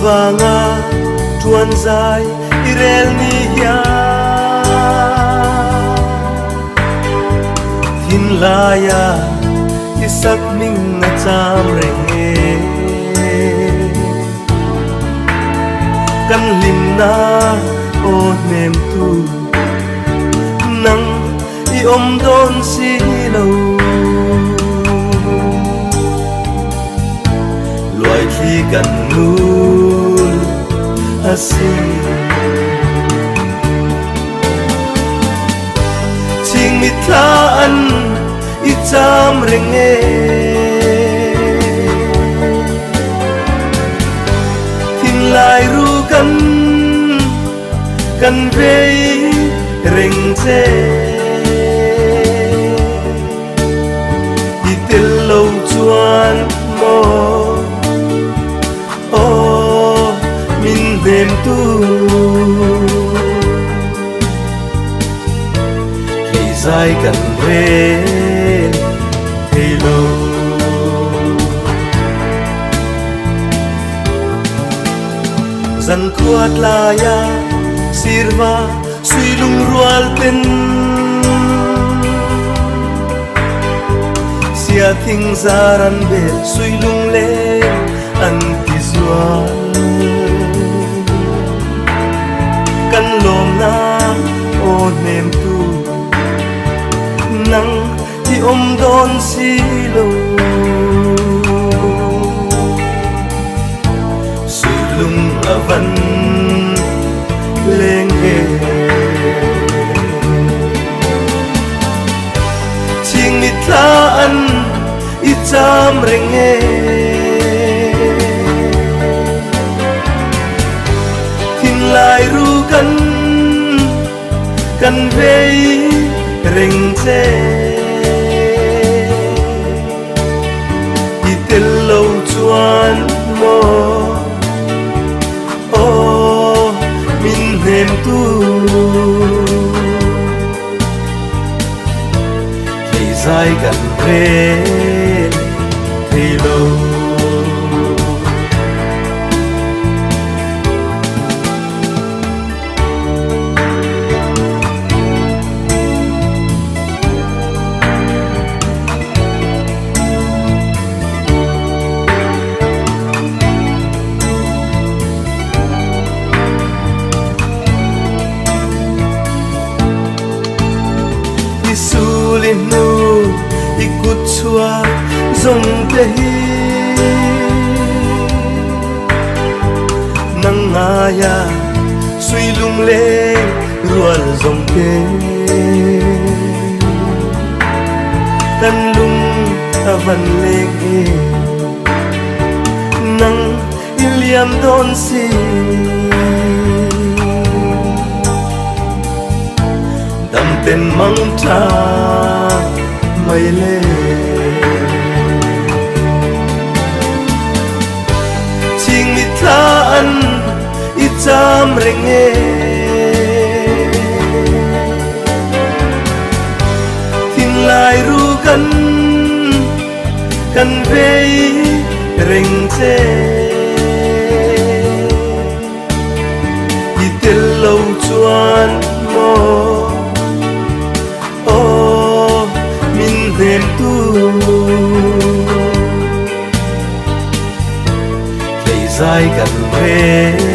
vanga tuan zai irel ni ya thin laya isak ming na cham renge kan lim na o nem tu nang i om don si lo loài khi gần nul asi ching mi tha an i cham renge thin lai ru kan vei reng che đi tel lâu chuan mo o min dem tu khi dài cần về thì lâu dần quát la ya sirva suy lung rual ten sia thing zaran be suy lung le an ti zual kan lom na o nem tu nang ti om don si lo suy lung avan leng he ching mi tha an i cham renge thin lai ru kan vei reng che i tel lâu chuan mo nem tu khi dài gần về thì lâu sulin nu ikut chua zong te hi nang ngaya suy lung le rual zong te tan lung avan le nang iliam don si tên mong cha mây lê ching mi tha an i cham renge thin lai ru kan vei reng che đi tel lâu chuan mo dem tu khi dài gần về